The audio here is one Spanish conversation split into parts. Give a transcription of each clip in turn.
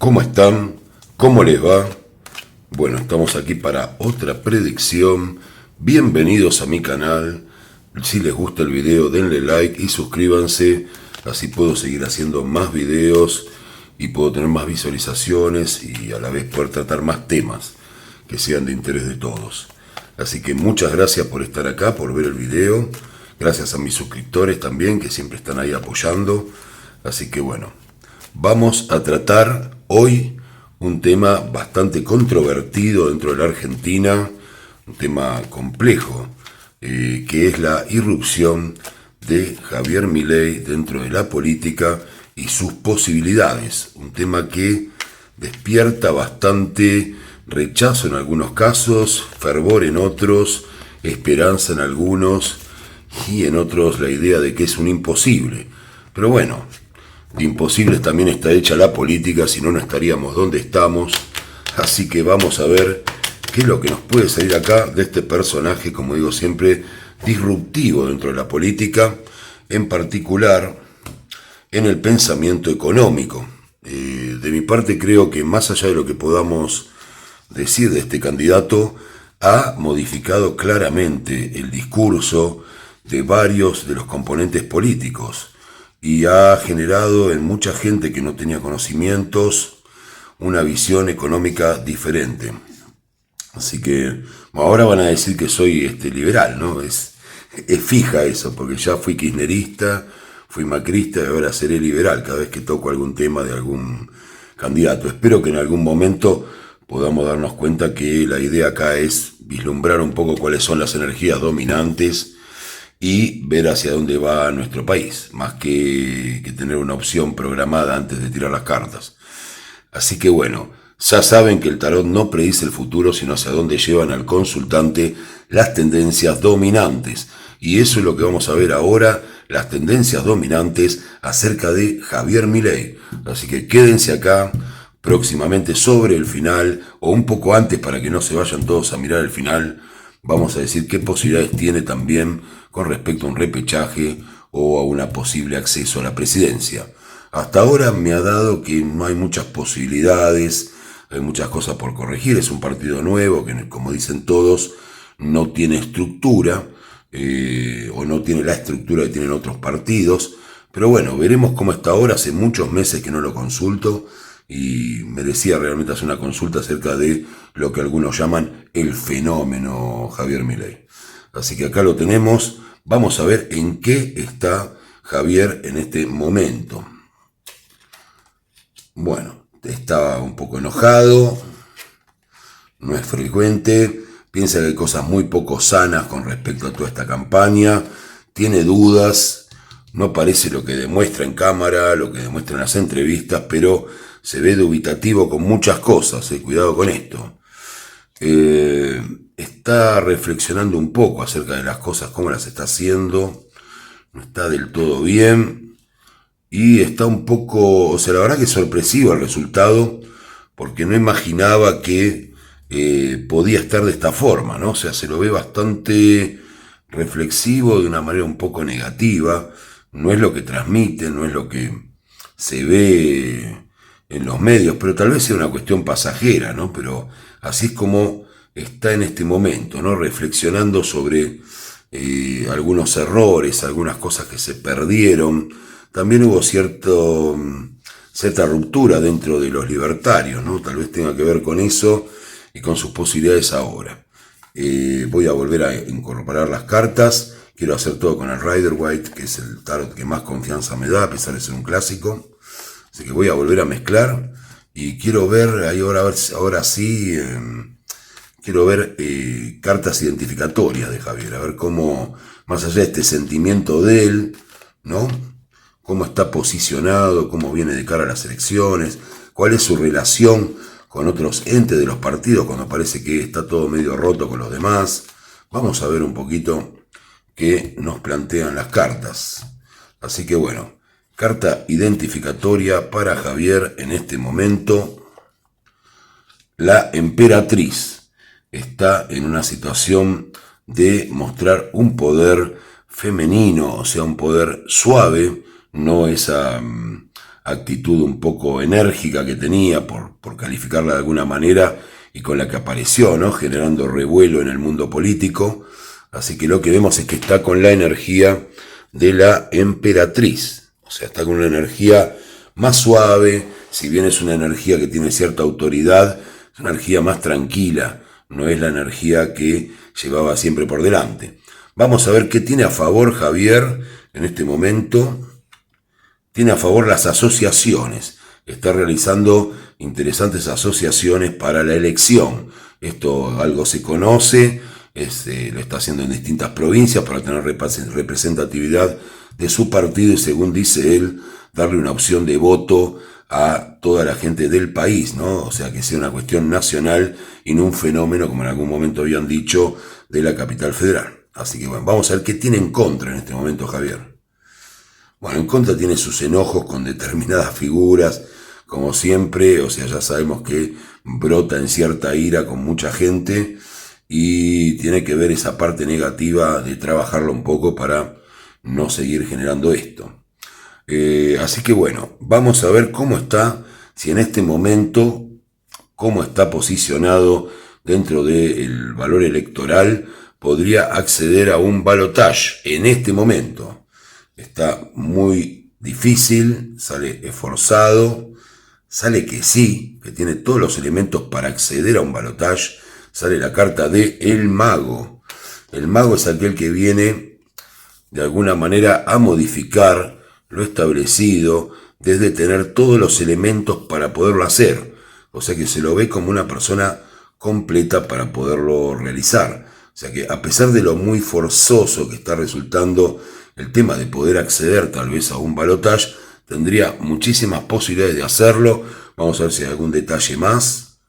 ¿Cómo están? ¿Cómo les va? Bueno, estamos aquí para otra predicción. Bienvenidos a mi canal. Si les gusta el video, denle like y suscríbanse. Así puedo seguir haciendo más videos y puedo tener más visualizaciones y a la vez poder tratar más temas que sean de interés de todos. Así que muchas gracias por estar acá, por ver el video. Gracias a mis suscriptores también, que siempre están ahí apoyando. Así que bueno, vamos a tratar hoy un tema bastante controvertido dentro de la Argentina, un tema complejo, que es la irrupción de Javier Milei dentro de la política y sus posibilidades. Un tema que despierta bastante rechazo en algunos casos, fervor en otros, esperanza en algunos y en otros la idea de que es un imposible. Pero bueno, de imposibles también está hecha la política, si no, no estaríamos donde estamos. Así que vamos a ver qué es lo que nos puede salir acá de este personaje, como digo siempre, disruptivo dentro de la política, en particular en el pensamiento económico. De mi parte creo que más allá de lo que podamos decir de este candidato, ha modificado claramente el discurso de varios de los componentes políticos y ha generado en mucha gente que no tenía conocimientos una visión económica diferente. Así que ahora van a decir que soy liberal, ¿no? Es fija eso, porque ya fui kirchnerista, fui macrista y ahora seré liberal cada vez que toco algún tema de algún candidato. Espero que en algún momento podamos darnos cuenta que la idea acá es vislumbrar un poco cuáles son las energías dominantes y ver hacia dónde va nuestro país, más que tener una opción programada antes de tirar las cartas. Así que bueno, ya saben que el tarot no predice el futuro, sino hacia dónde llevan al consultante las tendencias dominantes. Y eso es lo que vamos a ver ahora, las tendencias dominantes acerca de Javier Milei. Así que quédense acá. Próximamente sobre el final, o un poco antes para que no se vayan todos a mirar el final, vamos a decir qué posibilidades tiene también con respecto a un repechaje o a una posible acceso a la presidencia. Hasta ahora me ha dado que no hay muchas posibilidades, hay muchas cosas por corregir, es un partido nuevo que, como dicen todos, no tiene estructura, o no tiene la estructura que tienen otros partidos, pero bueno, veremos cómo está ahora. Hace muchos meses que no lo consulto, y merecía realmente hacer una consulta acerca de lo que algunos llaman el fenómeno Javier Milei. Así que acá lo tenemos. Vamos a ver en qué está Javier en este momento. Bueno, está un poco enojado, no es frecuente, piensa que hay cosas muy poco sanas con respecto a toda esta campaña, tiene dudas, no parece lo que demuestra en cámara, lo que demuestra en las entrevistas, pero se ve dubitativo con muchas cosas, cuidado con esto. Está reflexionando un poco acerca de las cosas, cómo las está haciendo, no está del todo bien, y está un poco, o sea, la verdad que es sorpresivo el resultado, porque no imaginaba que podía estar de esta forma, ¿no? O sea, se lo ve bastante reflexivo de una manera un poco negativa, no es lo que transmite, no es lo que se ve en los medios, pero tal vez sea una cuestión pasajera, ¿no? Pero así es como está en este momento, ¿no? Reflexionando sobre algunos errores, algunas cosas que se perdieron. También hubo cierta ruptura dentro de los libertarios, ¿no? Tal vez tenga que ver con eso y con sus posibilidades ahora. Voy a volver a incorporar las cartas. Quiero hacer todo con el Rider-Waite, que es el tarot que más confianza me da, a pesar de ser un clásico. Así que voy a volver a mezclar y quiero ver, ahora sí, quiero ver cartas identificatorias de Javier, a ver cómo, más allá de este sentimiento de él, ¿no? Cómo está posicionado, cómo viene de cara a las elecciones, cuál es su relación con otros entes de los partidos cuando parece que está todo medio roto con los demás. Vamos a ver un poquito qué nos plantean las cartas. Así que bueno, carta identificatoria para Javier en este momento. La emperatriz está en una situación de mostrar un poder femenino, o sea, un poder suave, no esa actitud un poco enérgica que tenía, por calificarla de alguna manera, y con la que apareció, ¿no? Generando revuelo en el mundo político. Así que lo que vemos es que está con la energía de la emperatriz. O sea, está con una energía más suave, si bien es una energía que tiene cierta autoridad, es una energía más tranquila, no es la energía que llevaba siempre por delante. Vamos a ver qué tiene a favor Javier en este momento. Tiene a favor las asociaciones. Está realizando interesantes asociaciones para la elección. Esto algo se conoce, lo está haciendo en distintas provincias para tener representatividad de su partido y, según dice él, darle una opción de voto a toda la gente del país, ¿no? O sea, que sea una cuestión nacional y no un fenómeno, como en algún momento habían dicho, de la capital federal. Así que bueno, vamos a ver qué tiene en contra en este momento Javier. Bueno, en contra tiene sus enojos con determinadas figuras, como siempre, o sea, ya sabemos que brota en cierta ira con mucha gente y tiene que ver esa parte negativa de trabajarlo un poco para no seguir generando esto. Así que bueno, vamos a ver cómo está, si en este momento, cómo está posicionado dentro del valor electoral, podría acceder a un balotaje en este momento. Está muy difícil, sale esforzado, sale que sí, que tiene todos los elementos para acceder a un balotaje, sale la carta de el mago. El mago es aquel que viene de alguna manera a modificar lo establecido, desde tener todos los elementos para poderlo hacer. O sea que se lo ve como una persona completa para poderlo realizar. O sea que a pesar de lo muy forzoso que está resultando el tema de poder acceder tal vez a un balotaje, tendría muchísimas posibilidades de hacerlo. Vamos a ver si hay algún detalle más.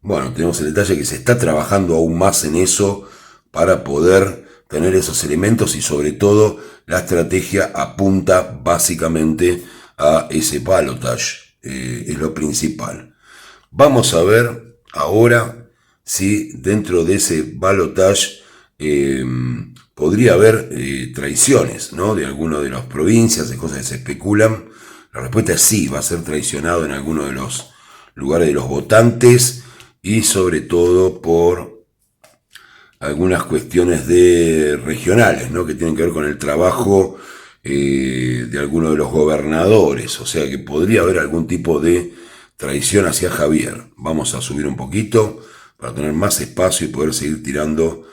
Bueno, tenemos el detalle que se está trabajando aún más en eso para poder tener esos elementos, y sobre todo la estrategia apunta básicamente a ese balotaje, es lo principal. Vamos a ver ahora si dentro de ese balotaje podría haber traiciones, ¿no? De alguna de las provincias, de cosas que se especulan. La respuesta es sí, va a ser traicionado en alguno de los lugares de los votantes, y sobre todo por algunas cuestiones regionales, ¿no? Que tienen que ver con el trabajo de algunos de los gobernadores. O sea que podría haber algún tipo de traición hacia Javier. Vamos a subir un poquito para tener más espacio y poder seguir tirando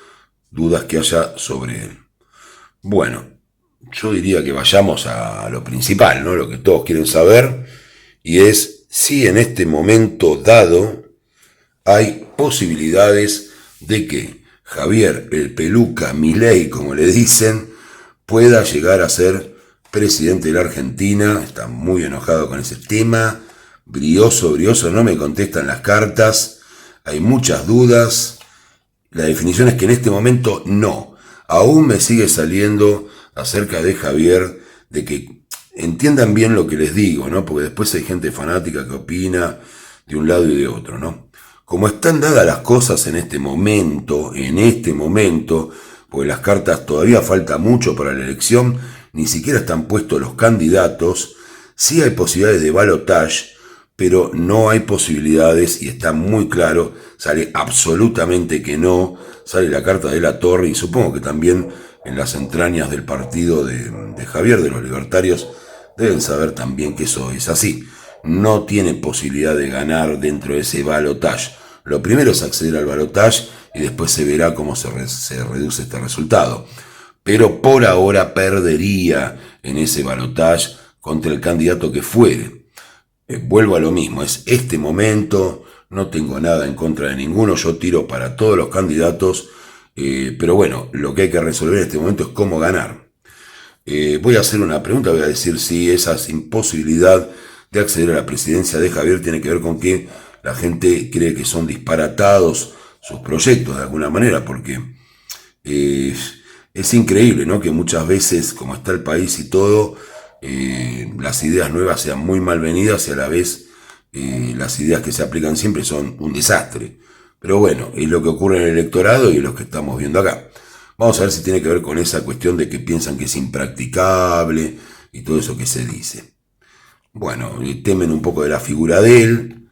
dudas que haya sobre él. Bueno, yo diría que vayamos a lo principal, ¿no? Lo que todos quieren saber, y es si en este momento dado hay posibilidades de que Javier, el peluca Milei, como le dicen, pueda llegar a ser presidente de la Argentina. Está muy enojado con ese tema. Brioso, no me contestan las cartas. Hay muchas dudas. La definición es que en este momento no. Aún me sigue saliendo acerca de Javier, de que entiendan bien lo que les digo, ¿no? Porque después hay gente fanática que opina de un lado y de otro, ¿no? Como están dadas las cosas en este momento, porque las cartas todavía falta mucho para la elección, ni siquiera están puestos los candidatos, sí hay posibilidades de balotaje, pero no hay posibilidades, y está muy claro, sale absolutamente que no, sale la carta de la Torre, y supongo que también en las entrañas del partido de Javier, de los libertarios, deben saber también que eso es así. No tiene posibilidad de ganar dentro de ese balotaje. Lo primero es acceder al balotaje y después se verá cómo se reduce este resultado. Pero por ahora perdería en ese balotaje contra el candidato que fuere. Vuelvo a lo mismo, es este momento, no tengo nada en contra de ninguno, yo tiro para todos los candidatos, pero bueno, lo que hay que resolver en este momento es cómo ganar. Voy a hacer una pregunta, voy a decir si esa imposibilidad de acceder a la presidencia de Javier tiene que ver con que la gente cree que son disparatados sus proyectos de alguna manera, porque es increíble, ¿no? Que muchas veces, como está el país y todo, las ideas nuevas sean muy malvenidas, y a la vez las ideas que se aplican siempre son un desastre. Pero bueno, es lo que ocurre en el electorado y es lo que estamos viendo acá. Vamos a ver si tiene que ver con esa cuestión de que piensan que es impracticable y todo eso que se dice. bueno, temen un poco de la figura de él,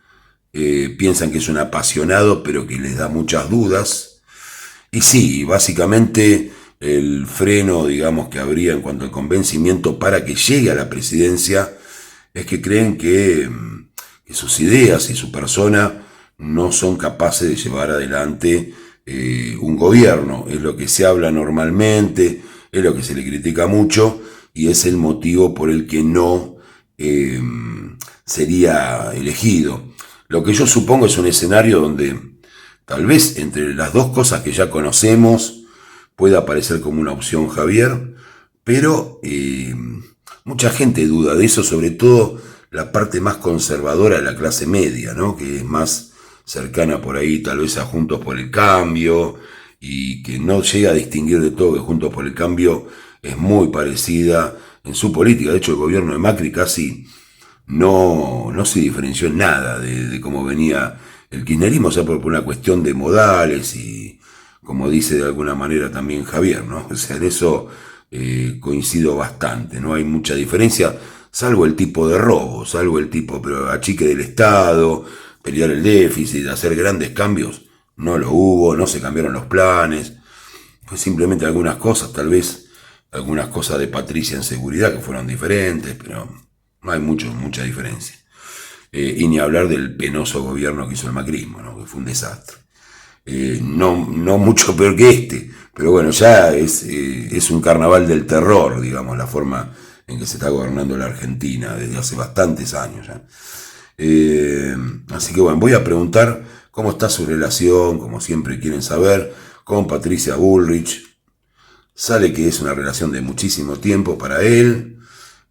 piensan que es un apasionado, pero que les da muchas dudas. Y sí, básicamente el freno, digamos, que habría en cuanto al convencimiento para que llegue a la presidencia es que creen que sus ideas y su persona no son capaces de llevar adelante un gobierno. Es lo que se habla normalmente, es lo que se le critica mucho y es el motivo por el que no eh, sería elegido. Lo que yo supongo es un escenario donde tal vez entre las dos cosas que ya conocemos pueda aparecer como una opción Javier, pero mucha gente duda de eso, sobre todo la parte más conservadora de la clase media, ¿no? Que es más cercana por ahí tal vez a Juntos por el Cambio y que no llega a distinguir de todo que Juntos por el Cambio es muy parecida en su política. De hecho, el gobierno de Macri casi no se diferenció en nada de cómo venía el kirchnerismo, o sea, por una cuestión de modales y, como dice de alguna manera también Javier, ¿no? O sea, en eso coincido bastante, no hay mucha diferencia, salvo el tipo de robo, salvo el tipo, pero achique del Estado, pelear el déficit, hacer grandes cambios, no lo hubo, no se cambiaron los planes, pues simplemente algunas cosas, tal vez algunas cosas de Patricia en seguridad que fueron diferentes, pero no hay mucha diferencia. Y ni hablar del penoso gobierno que hizo el macrismo, ¿no? Que fue un desastre. No mucho peor que este, pero bueno, ya es un carnaval del terror, digamos, la forma en que se está gobernando la Argentina desde hace bastantes años ya. Así que bueno, voy a preguntar cómo está su relación, como siempre quieren saber, con Patricia Bullrich. Sale que es una relación de muchísimo tiempo para él,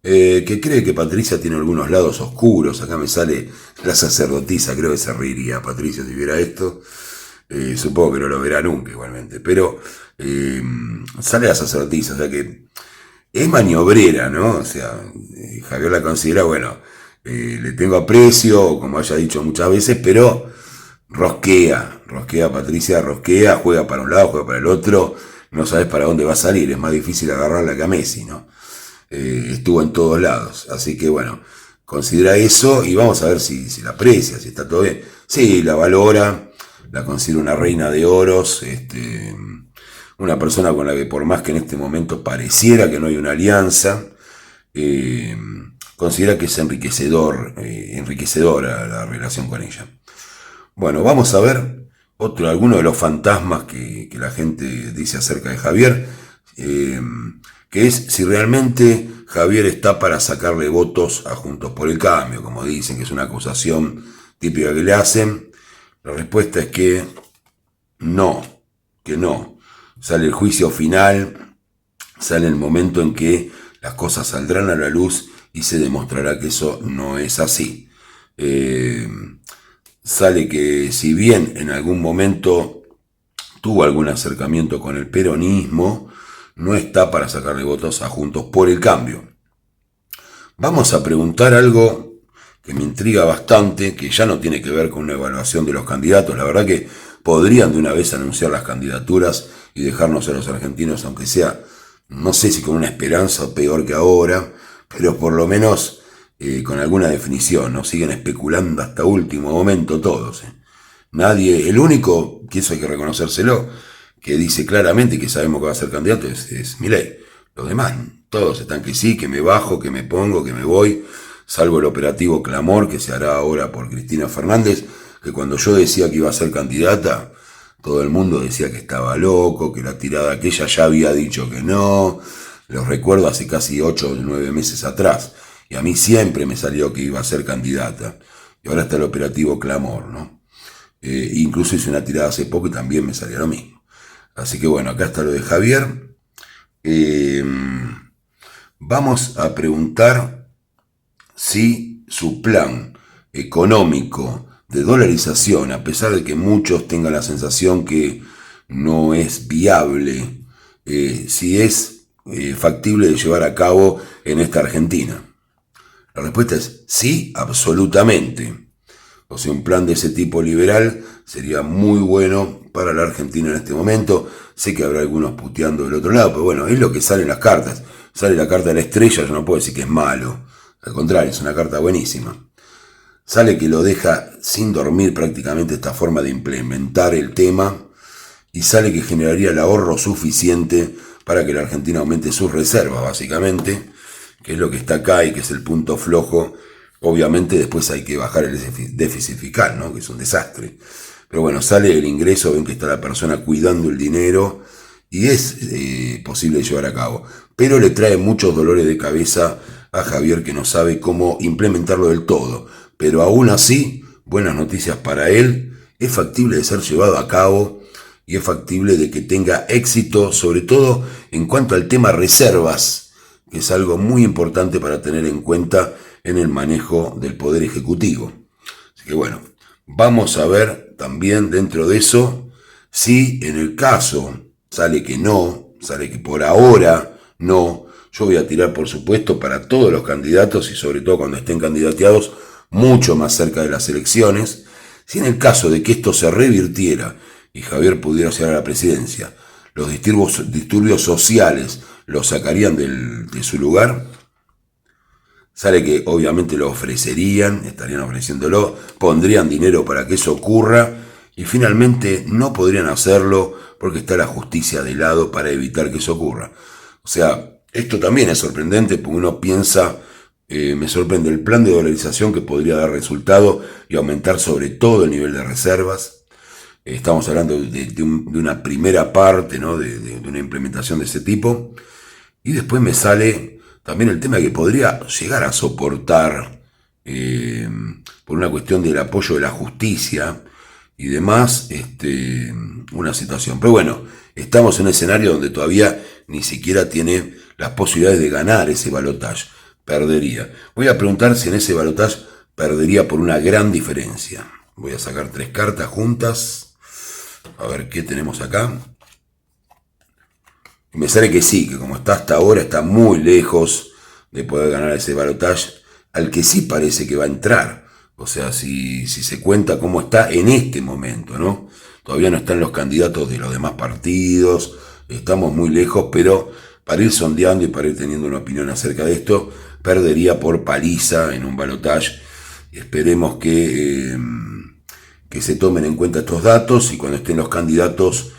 que cree que Patricia tiene algunos lados oscuros. Acá me sale la sacerdotisa, creo que se reiría Patricia si viera esto. Supongo que no lo verá nunca igualmente, pero sale la sacerdotisa, o sea que es maniobrera, ¿no? O sea, Javier la considera, bueno, le tengo aprecio, como haya dicho muchas veces, pero rosquea Patricia, rosquea, juega para un lado, juega para el otro, no sabes para dónde va a salir, es más difícil agarrarla que a Messi, ¿no? Estuvo en todos lados, así que bueno, considera eso y vamos a ver si la aprecia, si está todo bien. Sí, la valora, la considera una reina de oros, una persona con la que por más que en este momento pareciera que no hay una alianza, considera que es enriquecedora la relación con ella. Bueno, vamos a ver alguno de los fantasmas que la gente dice acerca de Javier, que es si realmente Javier está para sacarle votos a Juntos por el Cambio, como dicen, que es una acusación típica que le hacen. La respuesta es que no. Sale el juicio final, sale el momento en que las cosas saldrán a la luz y se demostrará que eso no es así. Sale que si bien en algún momento tuvo algún acercamiento con el peronismo, no está para sacarle votos a Juntos por el Cambio. Vamos a preguntar algo que me intriga bastante, que ya no tiene que ver con una evaluación de los candidatos. La verdad que podrían de una vez anunciar las candidaturas y dejarnos a los argentinos, aunque sea, no sé si con una esperanza o peor que ahora, pero por lo menos con alguna definición, ¿no? Siguen especulando hasta último momento todos. Nadie, el único, que eso hay que reconocérselo, que dice claramente que sabemos que va a ser candidato es Milei. Los demás, todos están que sí, que me bajo, que me pongo, que me voy, salvo el operativo Clamor que se hará ahora por Cristina Fernández, que cuando yo decía que iba a ser candidata, todo el mundo decía que estaba loco, que la tirada que ella ya había dicho que no. Los recuerdo hace casi 8 o 9 meses atrás. Y a mí siempre me salió que iba a ser candidata. Y ahora está el operativo Clamor, ¿no? Incluso hice una tirada hace poco y también me salió lo mismo. Así que bueno, acá está lo de Javier. Vamos a preguntar si su plan económico de dolarización, a pesar de que muchos tengan la sensación que no es viable, si es factible de llevar a cabo en esta Argentina. La respuesta es sí, absolutamente. O sea, un plan de ese tipo liberal sería muy bueno para la Argentina en este momento. Sé que habrá algunos puteando del otro lado, pero bueno, es lo que sale en las cartas. Sale la carta de la estrella, yo no puedo decir que es malo. Al contrario, es una carta buenísima. Sale que lo deja sin dormir prácticamente esta forma de implementar el tema, y sale que generaría el ahorro suficiente para que la Argentina aumente sus reservas, básicamente, que es lo que está acá y que es el punto flojo. Obviamente después hay que bajar el déficit fiscal, ¿no? Que es un desastre. Pero bueno, sale el ingreso, ven que está la persona cuidando el dinero y es posible llevar a cabo. Pero le trae muchos dolores de cabeza a Javier, que no sabe cómo implementarlo del todo. Pero aún así, buenas noticias para él, es factible de ser llevado a cabo y es factible de que tenga éxito, sobre todo en cuanto al tema reservas, que es algo muy importante para tener en cuenta en el manejo del Poder Ejecutivo. Así que bueno, vamos a ver también dentro de eso si en el caso sale que no, sale que por ahora no. Yo voy a tirar, por supuesto, para todos los candidatos y sobre todo cuando estén candidateados mucho más cerca de las elecciones. Si en el caso de que esto se revirtiera y Javier pudiera llegar a la presidencia, los disturbios sociales lo sacarían de su lugar, sale que obviamente lo ofrecerían, estarían ofreciéndolo, pondrían dinero para que eso ocurra y finalmente no podrían hacerlo porque está la justicia de lado para evitar que eso ocurra. O sea, esto también es sorprendente porque uno piensa, me sorprende el plan de dolarización que podría dar resultado y aumentar sobre todo el nivel de reservas. Estamos hablando de una primera parte, ¿no? de una implementación de ese tipo. Y después me sale también el tema que podría llegar a soportar, por una cuestión del apoyo de la justicia y demás, una situación. Pero bueno, estamos en un escenario donde todavía ni siquiera tiene las posibilidades de ganar ese balotaje. Perdería. Voy a preguntar si en ese balotaje perdería por una gran diferencia. Voy a sacar 3 cartas juntas. A ver qué tenemos acá. Y me sale que sí, que como está hasta ahora, está muy lejos de poder ganar ese balotaje, al que sí parece que va a entrar. O sea, si se cuenta cómo está en este momento, ¿no? Todavía no están los candidatos de los demás partidos, estamos muy lejos, pero para ir sondeando y para ir teniendo una opinión acerca de esto, perdería por paliza en un balotaje. Esperemos que se tomen en cuenta estos datos y cuando estén los candidatos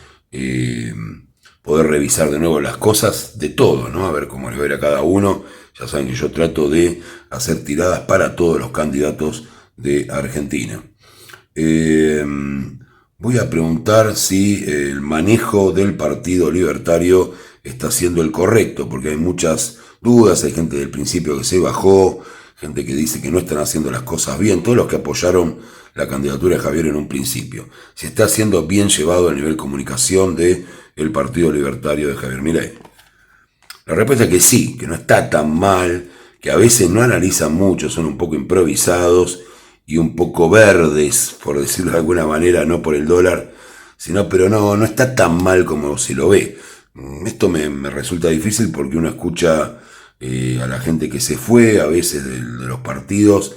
poder revisar de nuevo las cosas de todo, ¿no? A ver cómo les va a ir a cada uno. Ya saben que yo trato de hacer tiradas para todos los candidatos de Argentina. Voy a preguntar si el manejo del Partido Libertario está siendo el correcto, porque hay muchas dudas, hay gente del principio que se bajó, gente que dice que no están haciendo las cosas bien, todos los que apoyaron la candidatura de Javier en un principio. Si está siendo bien llevado a nivel comunicación de el Partido Libertario de Javier Milei. La respuesta es que sí, que no está tan mal, que a veces no analizan mucho, son un poco improvisados y un poco verdes, por decirlo de alguna manera, no por el dólar, sino, pero no está tan mal como se lo ve. Esto me resulta difícil porque uno escucha a la gente que se fue, a veces de los partidos,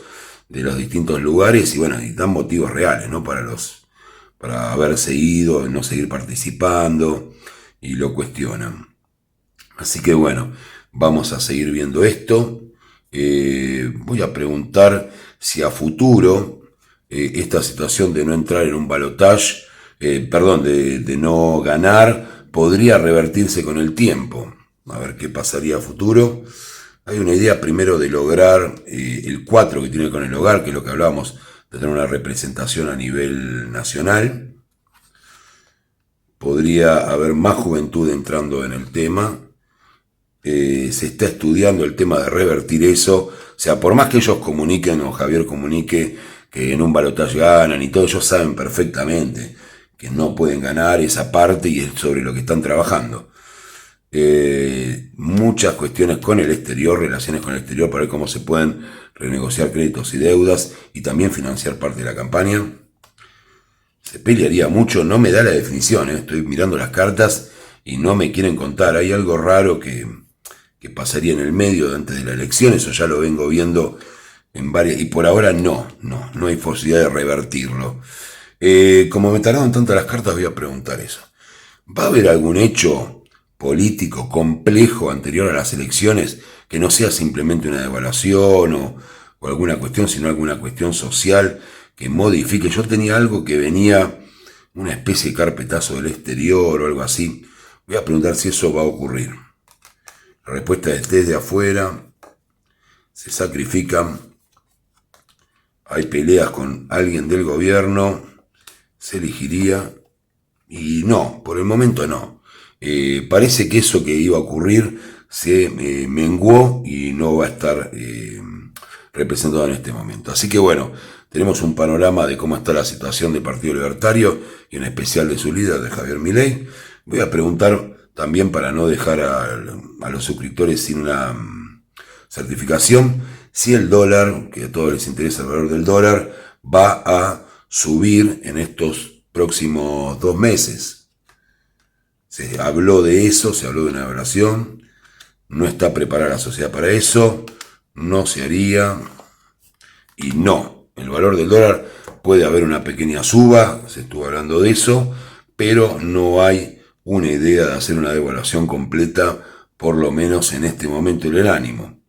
de los distintos lugares, y bueno, y dan motivos reales, ¿no? Para haberse ido, no seguir participando, y lo cuestionan. Así que bueno, vamos a seguir viendo esto. Voy a preguntar si a futuro esta situación de no entrar en un balotaje, de no ganar, podría revertirse con el tiempo. A ver qué pasaría a futuro. Hay una idea primero de lograr el 4 que tiene con el hogar, que es lo que hablábamos, de tener una representación a nivel nacional. Podría haber más juventud entrando en el tema. Se está estudiando el tema de revertir eso. O sea, por más que ellos comuniquen, o Javier comunique, que en un balotaje ganan y todo, ellos saben perfectamente que no pueden ganar esa parte y es sobre lo que están trabajando. Muchas cuestiones con el exterior, relaciones con el exterior para ver cómo se pueden renegociar créditos y deudas y también financiar parte de la campaña. Se pelearía mucho, no me da la definición, estoy mirando las cartas y no me quieren contar. Hay algo raro que pasaría en el medio antes de la elección, eso ya lo vengo viendo en varias, y por ahora no hay posibilidad de revertirlo. Como me tardaron tanto las cartas, voy a preguntar eso. ¿Va a haber algún hecho político complejo anterior a las elecciones que no sea simplemente una devaluación o alguna cuestión, sino alguna cuestión social que modifique. Yo tenía algo que venía, una especie de carpetazo del exterior o algo así. Voy a preguntar si eso va a ocurrir. La respuesta es desde afuera, se sacrifican, hay peleas con alguien del gobierno, se elegiría, y no, por el momento no. Parece que eso que iba a ocurrir se menguó y no va a estar representado en este momento. Así que bueno, tenemos un panorama de cómo está la situación del Partido Libertario y en especial de su líder, de Javier Milei. Voy a preguntar también, para no dejar a los suscriptores sin una certificación, si el dólar, que a todos les interesa el valor del dólar, va a subir en estos próximos 2 meses. Se habló de eso, se habló de una evaluación, no está preparada la sociedad para eso, no se haría, y no, el valor del dólar puede haber una pequeña suba, se estuvo hablando de eso, pero no hay una idea de hacer una devaluación completa, por lo menos en este momento en el ánimo.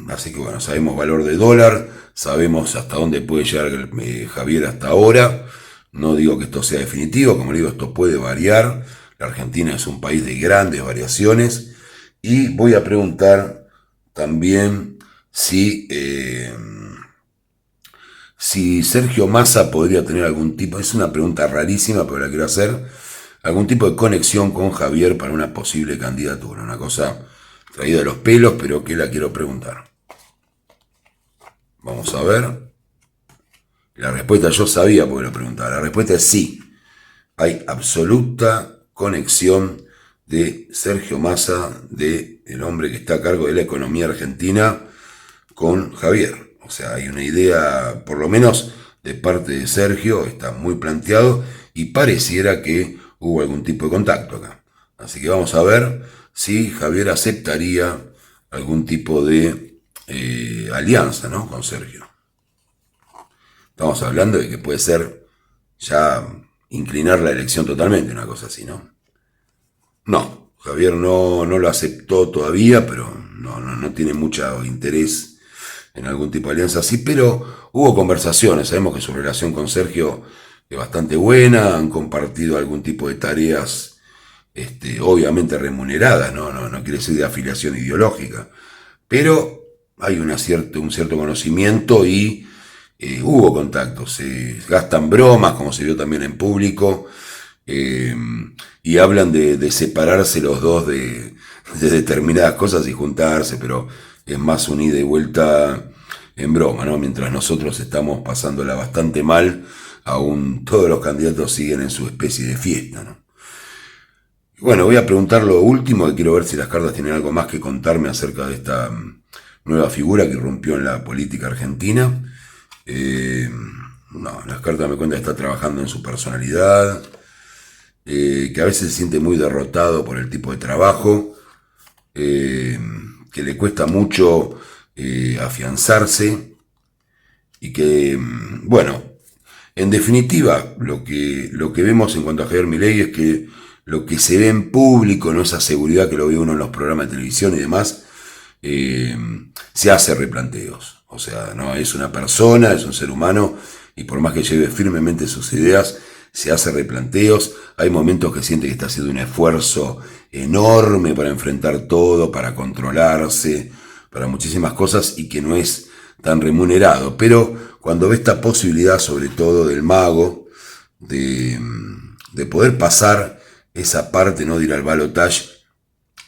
Así que bueno, sabemos valor de dólar, sabemos hasta dónde puede llegar Javier hasta ahora. No digo que esto sea definitivo, como digo, esto puede variar. La Argentina es un país de grandes variaciones. Y voy a preguntar también si Sergio Massa podría tener algún tipo, es una pregunta rarísima, pero la quiero hacer, algún tipo de conexión con Javier para una posible candidatura. Una cosa traída de los pelos, pero que la quiero preguntar. Vamos a ver. La respuesta yo sabía porque lo preguntaba. La respuesta es sí. Hay absoluta conexión de Sergio Massa, de el hombre que está a cargo de la economía argentina, con Javier. O sea, hay una idea, por lo menos de parte de Sergio, está muy planteado y pareciera que hubo algún tipo de contacto acá. Así que vamos a ver si Javier aceptaría algún tipo de alianza, ¿no?, con Sergio. Estamos hablando de que puede ser ya inclinar la elección totalmente, una cosa así, ¿no? No, Javier no lo aceptó todavía, pero no tiene mucho interés en algún tipo de alianza así, pero hubo conversaciones, sabemos que su relación con Sergio es bastante buena, han compartido algún tipo de tareas obviamente remuneradas, no quiere decir de afiliación ideológica, pero hay un cierto conocimiento y hubo contactos, se gastan bromas, como se vio también en público, y hablan de separarse los dos de determinadas cosas y juntarse, pero es más un ida y vuelta en broma, ¿no? Mientras nosotros estamos pasándola bastante mal, aún todos los candidatos siguen en su especie de fiesta, ¿no? Bueno, voy a preguntar lo último, que quiero ver si las cartas tienen algo más que contarme acerca de esta nueva figura que irrumpió en la política argentina. No, las cartas me cuentan que está trabajando en su personalidad, que a veces se siente muy derrotado por el tipo de trabajo, que le cuesta mucho afianzarse y que, bueno, en definitiva, lo que vemos en cuanto a Javier Milei es que lo que se ve en público, no esa seguridad que lo ve uno en los programas de televisión y demás, se hace replanteos. O sea, no es una persona, es un ser humano, y por más que lleve firmemente sus ideas, se hace replanteos. Hay momentos que siente que está haciendo un esfuerzo enorme para enfrentar todo, para controlarse, para muchísimas cosas, y que no es tan remunerado. Pero cuando ve esta posibilidad, sobre todo del mago, de poder pasar esa parte, no de ir al balotaje,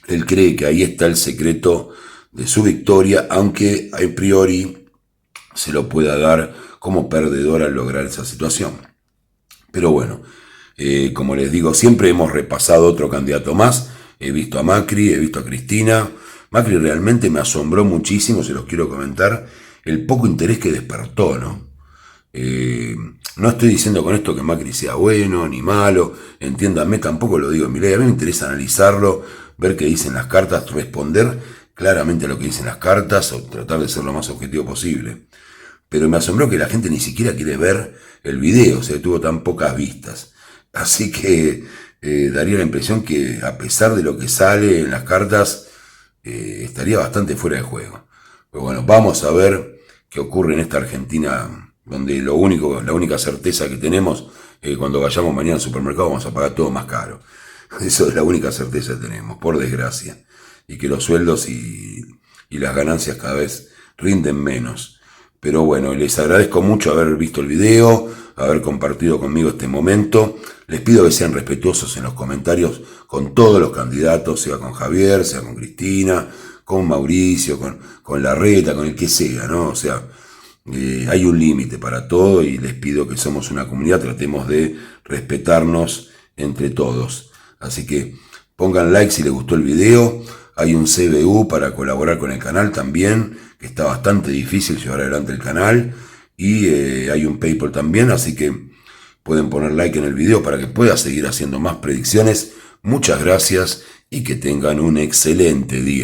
él cree que ahí está el secreto de su victoria, aunque a priori se lo pueda dar como perdedor al lograr esa situación. Pero bueno, como les digo, siempre hemos repasado otro candidato más. He visto a Macri, he visto a Cristina. Macri realmente me asombró muchísimo, se los quiero comentar, el poco interés que despertó, ¿no? No estoy diciendo con esto que Macri sea bueno ni malo, entiéndanme, tampoco lo digo en Milei. A mí me interesa analizarlo, ver qué dicen las cartas, responder claramente a lo que dicen las cartas o tratar de ser lo más objetivo posible. Pero me asombró que la gente ni siquiera quiere ver el video, o sea, tuvo tan pocas vistas. Así que daría la impresión que a pesar de lo que sale en las cartas, estaría bastante fuera de juego. Pero bueno, vamos a ver qué ocurre en esta Argentina, donde la única certeza que tenemos es que cuando vayamos mañana al supermercado vamos a pagar todo más caro. Eso es la única certeza que tenemos, por desgracia. Y que los sueldos y las ganancias cada vez rinden menos. Pero bueno, les agradezco mucho haber visto el video, haber compartido conmigo este momento. Les pido que sean respetuosos en los comentarios con todos los candidatos, sea con Javier, sea con Cristina, con Mauricio, con Larreta, con el que sea, ¿no? O sea, hay un límite para todo y les pido que somos una comunidad, tratemos de respetarnos entre todos. Así que pongan like si les gustó el video. Hay un CBU para colaborar con el canal también, que está bastante difícil llevar adelante el canal. Y hay un PayPal también, así que pueden poner like en el video para que pueda seguir haciendo más predicciones. Muchas gracias y que tengan un excelente día.